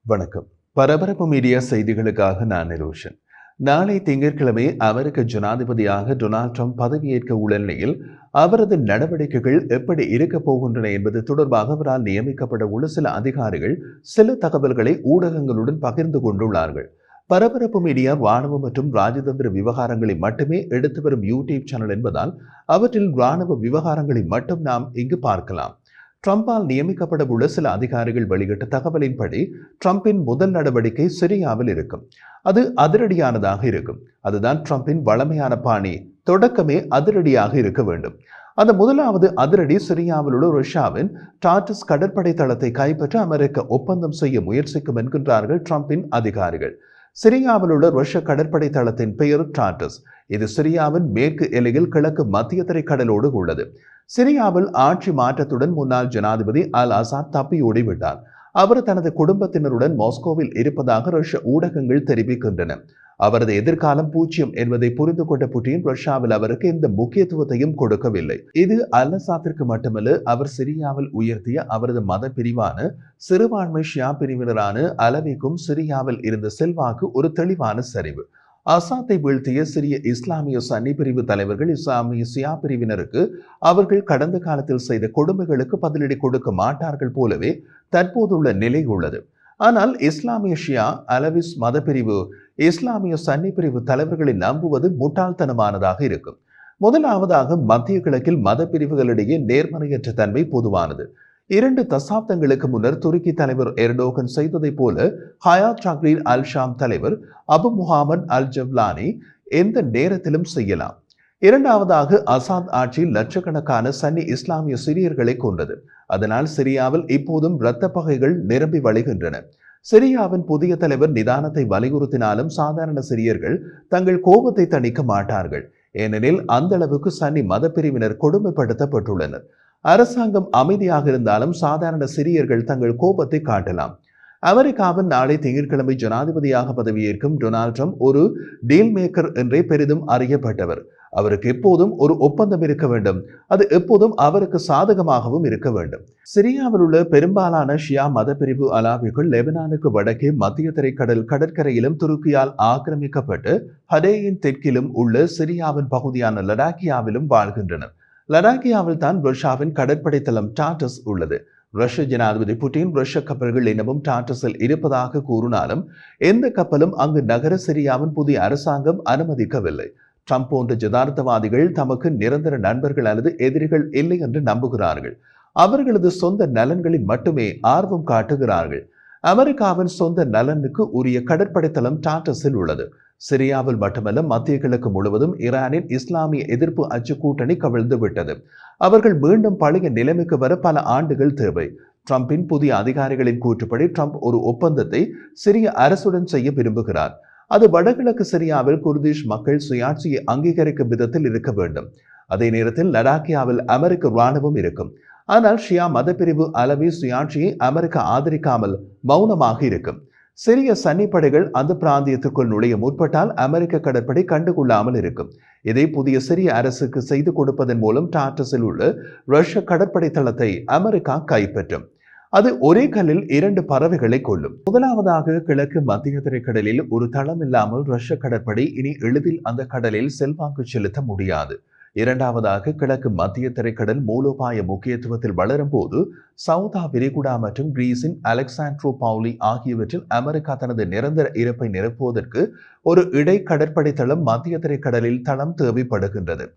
வணக்கம். பரபரப்பு மீடியா செய்திகளுக்காக நான் நிரோஷன். நாளை திங்கட்கிழமை அமெரிக்க ஜனாதிபதியாக டொனால்ட் ட்ரம்ப் பதவியேற்க உள்ள நிலையில் அவரது நடவடிக்கைகள் எப்படி இருக்கப் போகின்றன என்பது தொடர்பாக அவரால் நியமிக்கப்பட உள்ள சில அதிகாரிகள் சில தகவல்களை ஊடகங்களுடன் பகிர்ந்து கொண்டுள்ளார்கள். பரபரப்பு மீடியா ராணுவ மற்றும் ராஜதந்திர விவகாரங்களை மட்டுமே எடுத்து வரும் யூடியூப் சேனல் என்பதால் அவற்றில் ராணுவ விவகாரங்களை மட்டும் நாம் இங்கு பார்க்கலாம். ட்ரம்பால் நியமிக்கப்பட உள்ள சில அதிகாரிகள் வெளியிட்ட தகவலின்படி ட்ரம்பின் முதல் நடவடிக்கை சிரியாவில் இருக்கும். அது அதிரடியானதாக இருக்கும். அதுதான் ட்ரம்பின் வழமையான பாணி. தொடக்கமே அதிரடியாக இருக்க வேண்டும். அந்த முதலாவது அதிரடி சிரியாவில் உள்ள ரஷ்யாவின் டார்டஸ் கடற்படை தளத்தை கைப்பற்ற அமெரிக்க ஒப்பந்தம் செய்ய முயற்சிக்கும் என்கின்றார்கள் ட்ரம்பின் அதிகாரிகள். சிரியாவில் உள்ள ரஷ்ய கடற்படை தளத்தின் பெயர் டார்டஸ். இது சிரியாவின் மேற்கு எல்லையில் கிழக்கு மத்திய தரைக்கடலோடு உள்ளது. சிரியாவில் ஆட்சி மாற்றத்துடன் முன்னாள் ஜனாதிபதி அல் அசாத் தப்பியோடிவிட்டார். அவர் தனது குடும்பத்தினருடன் மாஸ்கோவில் இருப்பதாக ரஷ்ய ஊடகங்கள் தெரிவிக்கின்றன. அவரது எதிர்காலம் பூஜ்யம் என்பதை புரிந்து கொண்ட புட்டின் ரஷ்யாவில் அவருக்கு எந்த முக்கியத்துவத்தையும் கொடுக்கவில்லை. இது அல் அசாத்திற்கு மட்டுமல்ல, அவர் சிரியாவில் உயர்த்திய அவரது மத பிரிவான சிறுபான்மை ஷியா பிரிவினரான அலவிக்கும் சிரியாவில் இருந்த செல்வாக்கு ஒரு தெளிவான சரிவு. அசாத்தை வீழ்த்திய சிரிய இஸ்லாமிய சன்னி பிரிவு தலைவர்கள் இஸ்லாமிய ஷியா பிரிவினருக்கு அவர்கள் கடந்த காலத்தில் செய்த கொடுமைகளுக்கு பதிலடி கொடுக்க மாட்டார்கள் போலவே தற்போதுள்ள நிலை உள்ளது. ஆனால் இஸ்லாமிய ஷியா அலவிஸ் மத பிரிவு இஸ்லாமிய சன்னி பிரிவு தலைவர்களை நம்புவது முட்டாள்தனமானதாக இருக்கும். முதலாவதாக மத்திய கிழக்கில் மத பிரிவுகளிடையே நேர்மறையற்ற தன்மை பொதுவானது. 2 தசாப்தங்களுக்கு முன்னர் துருக்கி தலைவர் எர்டோகன் செய்ததை போல ஹயாத் டாக்ரீர் அல் ஷாம் தலைவர் அபு முஹம்மது அல் ஜவ்லானி எந்த நேரத்திலும் செய்யலாம். இரண்டாவதாக அசாத் ஆட்சி லட்சக்கணக்கான சன்னி இஸ்லாமிய சிரியர்களை கொண்டது. அதனால் சிரியாவில் இப்போதும் இரத்த பகைகள் நிரம்பி வழிகின்றன. சிரியாவின் புதிய தலைவர் நிதானத்தை வலியுறுத்தினாலும் சாதாரண சிரியர்கள் தங்கள் கோபத்தை தணிக்க மாட்டார்கள். ஏனெனில் அந்த அளவுக்கு சன்னி மத பிரிவினர் கொடுமைப்படுத்தப்பட்டுள்ளனர். அரசாங்கம் அமைதியாக இருந்தாலும் சாதாரண சிரியர்கள் தங்கள் கோபத்தை காட்டலாம். அமெரிக்காவின் நாளை திங்கட்கிழமை ஜனாதிபதியாக பதவியேற்கும் டொனால்ட் ட்ரம்ப் ஒரு டீல் மேக்கர் என்றே பெரிதும் அறியப்பட்டவர். அவருக்கு எப்போதும் ஒரு ஒப்பந்தம் இருக்க வேண்டும். அது எப்போதும் அவருக்கு சாதகமாகவும் இருக்க வேண்டும். சிரியாவில் உள்ள பெரும்பாலான ஷியா மத பிரிவு அலாவிகள் லெபனானுக்கு வடக்கே மத்திய தரைக்கடல் கடற்கரையிலும் துருக்கியால் ஆக்கிரமிக்கப்பட்டு ஹடேயின் தெற்கிலும் உள்ள சிரியாவின் பகுதியான லடாக்கியாவிலும் வாழ்கின்றனர். லடாக்கியாவில் தான் ரஷ்யாவின் கடற்படை தளம் டார்டஸ் உள்ளது. ரஷ்ய ஜனாதிபதி புட்டின் ரஷ்ய கப்பல்கள் இன்னமும் டார்டஸில் இருப்பதாக கூறினாலும் எந்த கப்பலும் அங்கு நகர சிரியாவின் புதிய அரசாங்கம் அனுமதிக்கவில்லை. ட்ரம்ப் போன்ற ஜதார்த்தவாதிகள் தமக்கு நிரந்தர நண்பர்கள் அல்லது எதிரிகள் இல்லை என்று நம்புகிறார்கள். அவர்களது சொந்த நலன்களில் மட்டுமே ஆர்வம் காட்டுகிறார்கள். அமெரிக்காவின் சொந்த நலனுக்கு உரிய கடற்படை தளம் டார்டஸில் உள்ளது. சிரியாவில் மட்டுமல்ல, மத்திய கிழக்கு முழுவதும் ஈரானின் இஸ்லாமிய எதிர்ப்பு அச்சு கூட்டணி கவிழ்ந்து விட்டது. அவர்கள் மீண்டும் பழைய நிலைமைக்கு வர பல ஆண்டுகள் தேவை. ட்ரம்பின் புதிய அதிகாரிகளின் கூற்றுப்படி ட்ரம்ப் ஒரு ஒப்பந்தத்தை சிரிய அரசுடன் செய்ய விரும்புகிறார். அது வடகிழக்கு சிரியாவில் குர்திஷ் மக்கள் சுயாட்சியை அங்கீகரிக்கும் விதத்தில் இருக்க வேண்டும். அதே நேரத்தில் லடாக்கியாவில் அமெரிக்க இராணுவம் இருக்கும். ஆனால் ஷியா மதப்பிரிவு அலவி சுயாட்சியை அமெரிக்கா ஆதரிக்காமல் மௌனமாக இருக்கும். சிரிய சன்னி படைகள் அந்த பிராந்தியத்திற்குள் நுழைய முற்பட்டால் அமெரிக்க கடற்படை கண்டுகொள்ளாமல் இருக்கும். இதை புதிய சிரிய அரசுக்கு செய்து கொடுப்பதன் மூலம் டார்டஸில் உள்ள ரஷ்ய கடற்படை தளத்தை அமெரிக்கா கைப்பற்றும். அது ஒரே கல்லில் 2 பறவைகளை கொள்ளும். முதலாவதாக, கிழக்கு மத்திய தரைக்கடலில் ஒரு தளம் இல்லாமல் ரஷ்ய கடற்படை இனி எளிதில் அந்த கடலில் செல்வாக்கு செலுத்த முடியாது. இரண்டாவதாக, கிழக்கு மத்திய தரைக்கடல் மூலோபாய முக்கியத்துவத்தில் வளரும் போது சவுதா விரிகுடா மற்றும் கிரீஸின் அலெக்சாண்ட்ரோ பவுலி ஆகியவற்றில் அமெரிக்கா தனது நிரந்தர இருப்பை நிரப்புவதற்கு ஒரு இடை கடற்படை தளம் மத்திய தரைக்கடலில் தளம் தேவைப்படுகின்றது.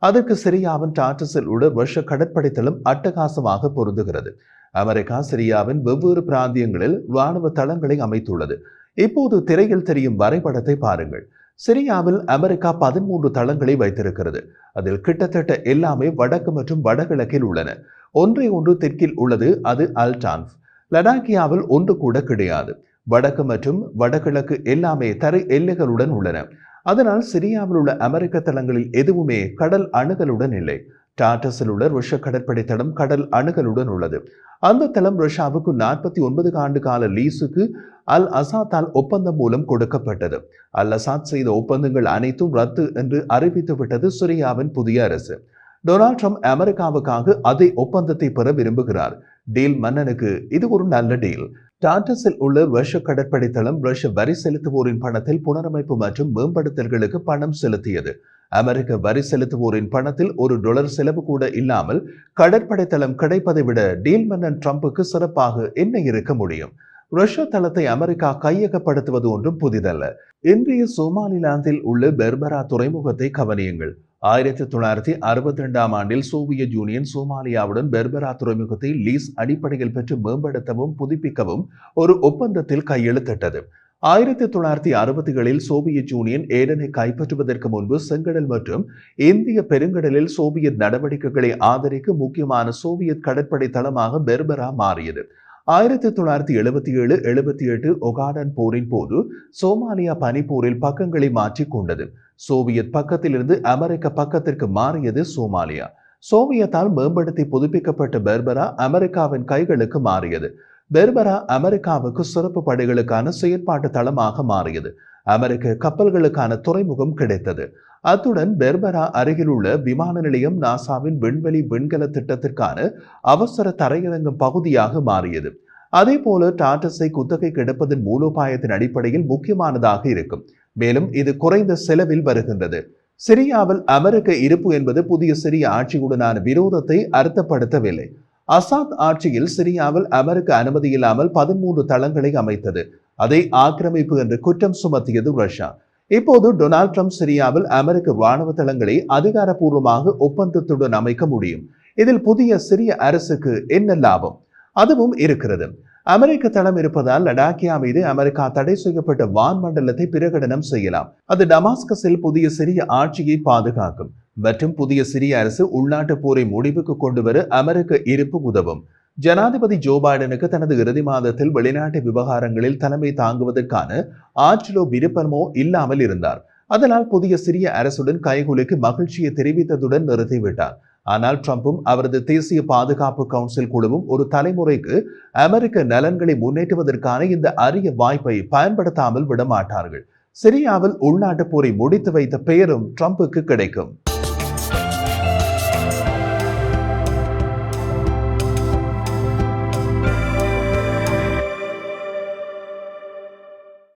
அதற்கு சிரியாவின் டார்டஸில் உள்ள ரஷ்ய கடற்படை தளம் அட்டகாசமாக பொருந்துகிறது. அமெரிக்கா சிரியாவின் வெவ்வேறு பிராந்தியங்களில் இராணுவ தளங்களை அமைத்துள்ளது. இப்போது திரையில் தெரியும் வரைபடத்தை பாருங்கள். சிரியாவில் அமெரிக்கா 13 தளங்களை வைத்திருக்கிறது. அதில் கிட்டத்தட்ட எல்லாமே வடக்கு மற்றும் வடகிழக்கில் உள்ளன. ஒன்றை ஒன்று தெற்கில் உள்ளது, அது அல்டான்ஃப். லடாக்கியாவில் ஒன்று கூட கிடையாது. வடக்கு மற்றும் வடகிழக்கு எல்லாமே தரை எல்லைகளுடன் உள்ளன. அதனால் சிரியாவில் உள்ள அமெரிக்க தளங்களில் எதுவுமே கடல் அணுகலுடன் இல்லை. டார்டஸில் உள்ள ரஷ்ய கடற்படை தளம் கடல் அணுகலுடன் உள்ளது. அந்த தளம் ரஷ்யாவுக்கு 49 ஆண்டு கால லீஸுக்கு அல் அசாத்தால் ஒப்பந்தம் மூலம் கொடுக்கப்பட்டது. அல் அசாத் செய்த ஒப்பந்தங்கள் அனைத்தும் ரத்து என்று அறிவித்துவிட்டது சிரியாவின் புதிய அரசு. டொனால்ட் ட்ரம்ப் அமெரிக்காவுக்காக அதே ஒப்பந்தத்தை பெற விரும்புகிறார். டீல் மன்னனுக்கு இது ஒரு நல்ல டீல். டாட்டஸில் உள்ள ரஷ்ய கடற்படை தளம் ரஷ்ய வரி செலுத்துவோரின் பணத்தில் புனரமைப்பு மற்றும் மேம்படுத்தல்களுக்கு பணம் செலுத்தியது. அமெரிக்க வரி செலுத்துவோரின் பணத்தில் $1 செலவு கூட இல்லாமல் கடற்படை தளம் கிடைப்பதை விட டீல் மன்னன் ட்ரம்புக்கு சிறப்பாக என்ன இருக்க முடியும்? ரஷ்ய தளத்தை அமெரிக்கா கையகப்படுத்துவது ஒன்றும் புதிதல்ல. இன்றைய சோமாலிலாந்தில் உள்ள பெர்பரா துறைமுகத்தை கவனியுங்கள். 1962ஆம் ஆண்டில் சோவியத் யூனியன் சோமாலியாவுடன் பெர்பரா துறைமுகத்தை லீஸ் அடிப்படையில் பெற்று மேம்படுத்தவும் புதுப்பிக்கவும் ஒரு ஒப்பந்தத்தில் கையெழுத்திட்டது. 1960களில் சோவியத் யூனியன் ஏடனை கைப்பற்றுவதற்கு முன்பு செங்கடல் மற்றும் இந்திய பெருங்கடலில் சோவியத் நடவடிக்கைகளை ஆதரிக்க முக்கியமான சோவியத் கடற்படை தளமாக பெர்பரா மாறியது. 1977-78 ஒகாடன் போரின் போது சோமாலியா பனிப்போரில் பக்கங்களை மாற்றிக் கொண்டது. சோவியத் பக்கத்திலிருந்து அமெரிக்க பக்கத்திற்கு மாறியது சோமாலியா. சோவியத்தால் மேம்படுத்தி புதுப்பிக்கப்பட்ட பெர்பரா அமெரிக்காவின் கைகளுக்கு மாறியது. பெர்பரா அமெரிக்காவுக்கு சிறப்பு படைகளுக்கான செயற்பாட்டு தளமாக மாறியது. அமெரிக்க கப்பல்களுக்கான துறைமுகம் கிடைத்தது. அத்துடன் பெர்பரா அருகிலுள்ள விமான நிலையம் நாசாவின் விண்வெளி விண்கல திட்டத்திற்கான அவசர தரையிறங்கும் பகுதியாக மாறியது. அதே போல டாட்டஸை குத்தகை கிடைப்பதன் மூலோபாயத்தின் அடிப்படையில் முக்கியமானதாக இருக்கும். மேலும் இது குறைந்த செலவில் வருகின்றது. சிரியாவில் அமெரிக்க இருப்பு என்பது புதிய சிரிய ஆட்சியுடனான விரோதத்தை அர்த்தப்படுத்தவில்லை. அசாத் ஆட்சியில் சிரியாவில் அமெரிக்க அனுமதி இல்லாமல் 13 தளங்களை அமைத்தது. அதை ஆக்கிரமிப்பு என்று குற்றம் சுமத்தியது ரஷ்யா. இப்போது டொனால்ட் ட்ரம்ப் சிரியாவில் அமெரிக்க ராணுவ தளங்களை அதிகாரப்பூர்வமாக ஒப்பந்தத்துடன் அமைக்க முடியும். இதில் புதிய சிரிய அரசுக்கு என்ன லாபம்? அதுவும் இருக்கிறது. அமெரிக்க தளம் இருப்பதால் லடாக்கியா மீது அமெரிக்கா தடை செய்யப்பட்ட வான்மண்டலத்தை பிரகடனம் செய்யலாம். அது டமாஸ்கஸில் புதிய சிரிய ஆட்சியை பாதுகாக்கும் மற்றும் புதிய சிரிய அரசு உள்நாட்டு போரை முடிவுக்கு கொண்டு வர அமெரிக்க இருப்பு உதவும். ஜனாதிபதி ஜோ பைடனுக்கு தனது இறுதி மாதத்தில் வெளிநாட்டு விவகாரங்களில் தலைமை தாங்குவதற்கான ஆற்றலோ விருப்பமோ இல்லாமல் இருந்தார். அதனால் புதிய சிரிய அரசுடன் கைகுலுக்கு மகிழ்ச்சியை தெரிவித்ததுடன் நிறுத்திவிட்டார். ஆனால் ட்ரம்பும் அவரது தேசிய பாதுகாப்பு கவுன்சில் குழுவும் ஒரு தலைமுறைக்கு அமெரிக்க நலன்களை முன்னேற்றுவதற்கான இந்த அரிய வாய்ப்பை பயன்படுத்தாமல் விடமாட்டார்கள். சிரியாவில் உள்நாட்டு போரை முடித்து வைத்த பெயரும் ட்ரம்புக்கு கிடைக்கும்.